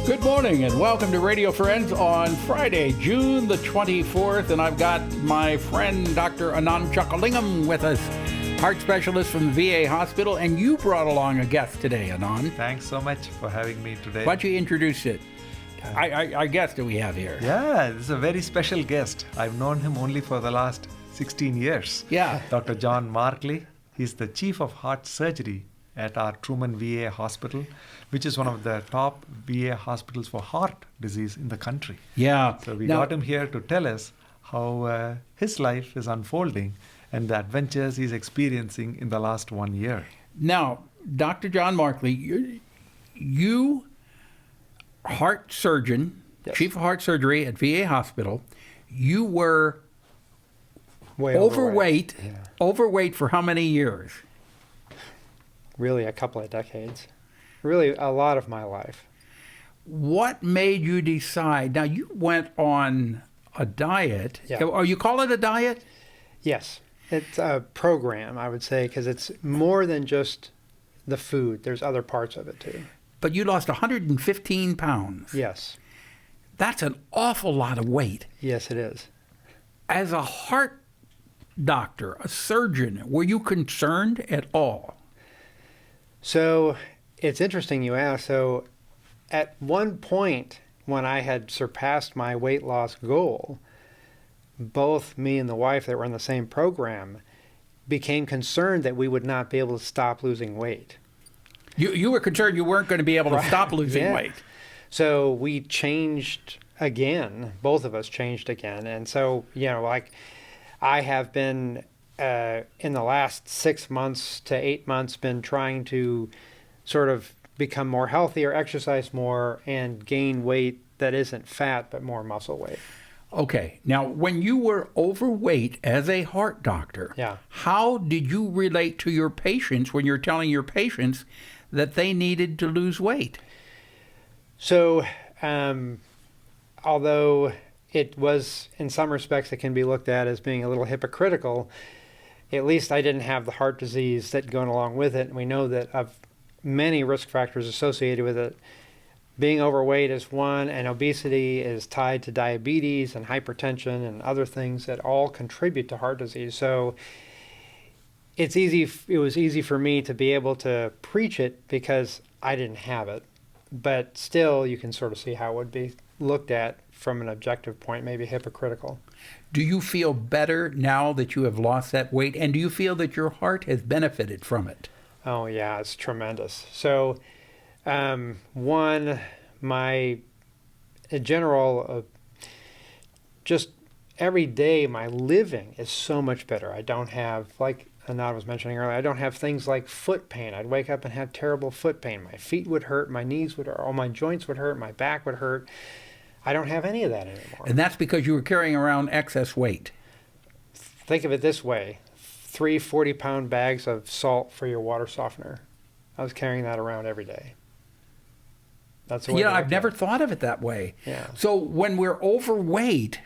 Good morning and welcome to Radio Friends on Friday, June the 24th. And I've got my friend, Dr. Anand Chockalingam, with us, heart specialist from the VA hospital. And you brought along a guest today, Anand. Thanks so much for having me today. Why don't you introduce it? Our guest that we have here. Yeah, this is a very special guest. I've known him only for the last 16 years. Yeah. Dr. John Markley. He's the chief of heart surgery at our Truman VA hospital, which is one of the top VA hospitals for heart disease in the country. Yeah. So we got him here to tell us how his life is unfolding and the adventures he's experiencing in the last 1 year. Now, Dr. John Markley, you heart surgeon, Yes. chief of heart surgery at VA hospital. You were Way overweight. Yeah. Overweight for how many years? Really a couple of decades. Really a lot of my life. What made you decide? Now, you went on a diet. Yeah. Or you call it a diet? Yes. It's a program, I would say, because it's more than just the food. There's other parts of it too. But you lost 115 pounds. Yes. That's an awful lot of weight. Yes, it is. As a heart doctor, a surgeon, were you concerned at all? So it's interesting you ask. So at one point when I had surpassed my weight loss goal, both me and the wife that were in the same program became concerned that we would not be able to stop losing weight. You were concerned you weren't going to be able to stop losing Yeah. weight. So we changed again. Both of us changed again. And so, like I have been in the last 6 months to 8 months been trying to sort of become more healthy or exercise more and gain weight that isn't fat but more muscle weight. Okay. Now, when you were overweight as a heart doctor, Yeah. how did you relate to your patients when you're telling your patients that they needed to lose weight? So, although it was, in some respects, it can be looked at as being a little hypocritical, at least I didn't have the heart disease that going along with it. And we know that of many risk factors associated with it, being overweight is one, and obesity is tied to diabetes and hypertension and other things that all contribute to heart disease. So it was easy for me to be able to preach it because I didn't have it. But still, you can sort of see how it would be looked at from an objective point, maybe hypocritical. Do you feel better now that you have lost that weight? And do you feel that your heart has benefited from it? Oh, yeah, it's tremendous. So, one, my general, just every day, my living is so much better. I don't have, like Anand was mentioning earlier, I don't have things like foot pain. I'd wake up and have terrible foot pain. My feet would hurt, my knees would hurt, all my joints would hurt, my back would hurt. I don't have any of that anymore. And that's because you were carrying around excess weight. Think of it this way, 3 40-pound bags of salt for your water softener. I was carrying that around every day. That's the way to I've look never at it. thought of it that way. Yeah. So when we're overweight,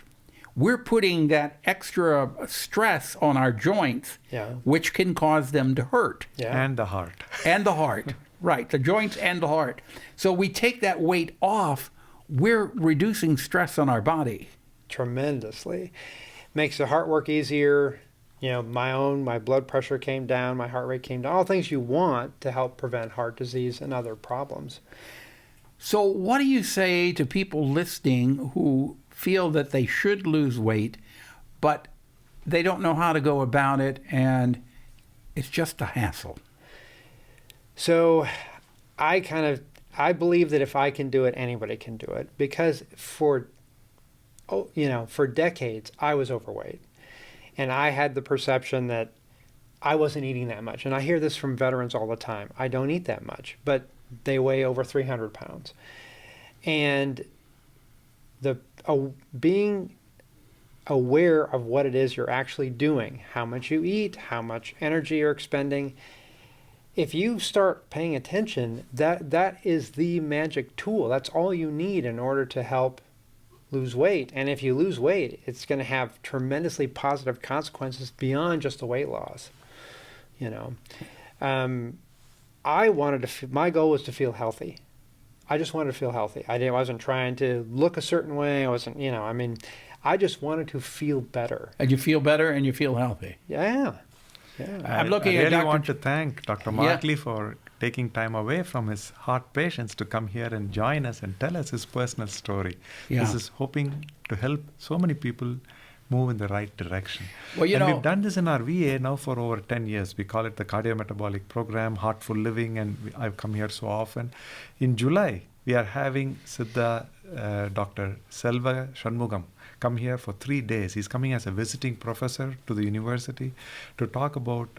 we're putting that extra stress on our joints, Yeah. which can cause them to hurt. Yeah. And the heart. And the heart. Right, the joints and the heart. So we take that weight off, we're reducing stress on our body. Tremendously. Makes the heart work easier. My blood pressure came down, my heart rate came down, all things you want to help prevent heart disease and other problems. So what do you say to people listening who feel that they should lose weight, but they don't know how to go about it and it's just a hassle? So I believe that if I can do it, anybody can do it, because for decades I was overweight and I had the perception that I wasn't eating that much. And I hear this from veterans all the time. I don't eat that much, but they weigh over 300 pounds. And being aware of what it is you're actually doing, how much you eat, how much energy you're expending. If you start paying attention, that is the magic tool. That's all you need in order to help lose weight. And if you lose weight, it's going to have tremendously positive consequences beyond just the weight loss. My goal was to feel healthy. I just wanted to feel healthy. Wasn't trying to look a certain way. I wasn't, I just wanted to feel better. And you feel better and you feel healthy. Yeah. I'm looking I at really Dr. want to thank Dr. Markley for taking time away from his heart patients to come here and join us and tell us his personal story. Yeah. This is hoping to help so many people move in the right direction. Well, we've done this in our VA now for over 10 years. We call it the Cardiometabolic Program, Heartful Living, and I've come here so often. In July, we are having Siddha Dr. Selva Shanmugam come here for 3 days. He's coming as a visiting professor to the university to talk about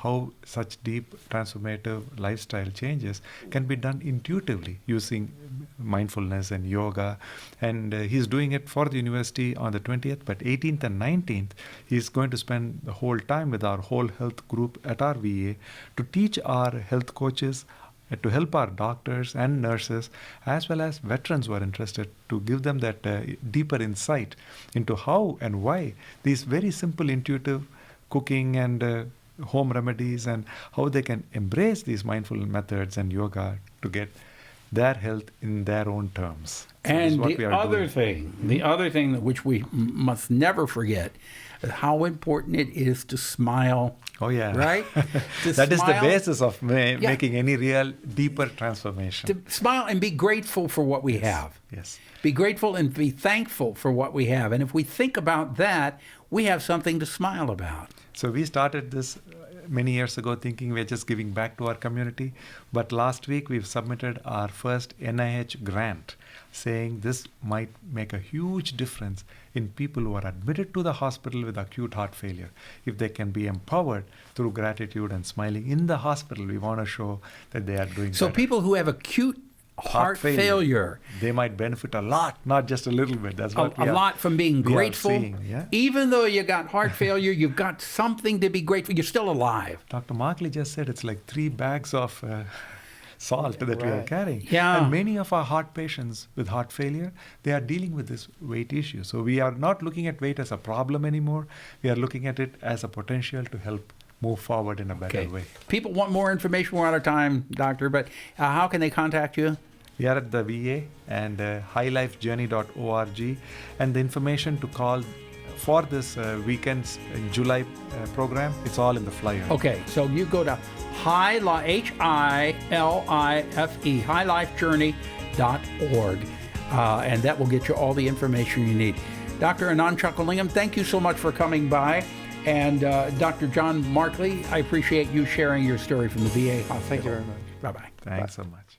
how such deep transformative lifestyle changes can be done intuitively using mindfulness and yoga. And he's doing it for the university on the 20th, but 18th and 19th, he's going to spend the whole time with our whole health group at our VA to teach our health coaches, to help our doctors and nurses, as well as veterans who are interested, to give them that deeper insight into how and why these very simple, intuitive cooking and home remedies, and how they can embrace these mindful methods and yoga to get their health in their own terms. So and the other thing which we must never forget, is how important it is to smile. Oh, yeah. Right? That is the basis of making any real deeper transformation. To smile and be grateful for what we have. Yes. Be grateful and be thankful for what we have. And if we think about that, we have something to smile about. So we started this many years ago thinking we're just giving back to our community. But last week we've submitted our first NIH grant, saying this might make a huge difference in people who are admitted to the hospital with acute heart failure. If they can be empowered through gratitude and smiling in the hospital, we want to show that they are doing So better. people who have acute heart failure, they might benefit a lot, not just a little bit. That's what a lot from being grateful. Seeing, yeah? Even though you got heart failure, you've got something to be grateful. You're still alive. Dr. Markley just said it's like 3 bags of salt that we are carrying. Yeah. And many of our heart patients with heart failure, they are dealing with this weight issue. So we are not looking at weight as a problem anymore. We are looking at it as a potential to help move forward in a better way. People want more information. We're out of time, Doctor, but how can they contact you? We are at the VA and highlifejourney.org, and the information to call for this weekend's July program, it's all in the flyer. Okay, so you go to HILIFE, highlifejourney.org, and that will get you all the information you need. Dr. Anand Chockalingam, thank you so much for coming by. And Dr. John Markley, I appreciate you sharing your story from the VA hospital. Thank you very much. Bye-bye. Thanks so much.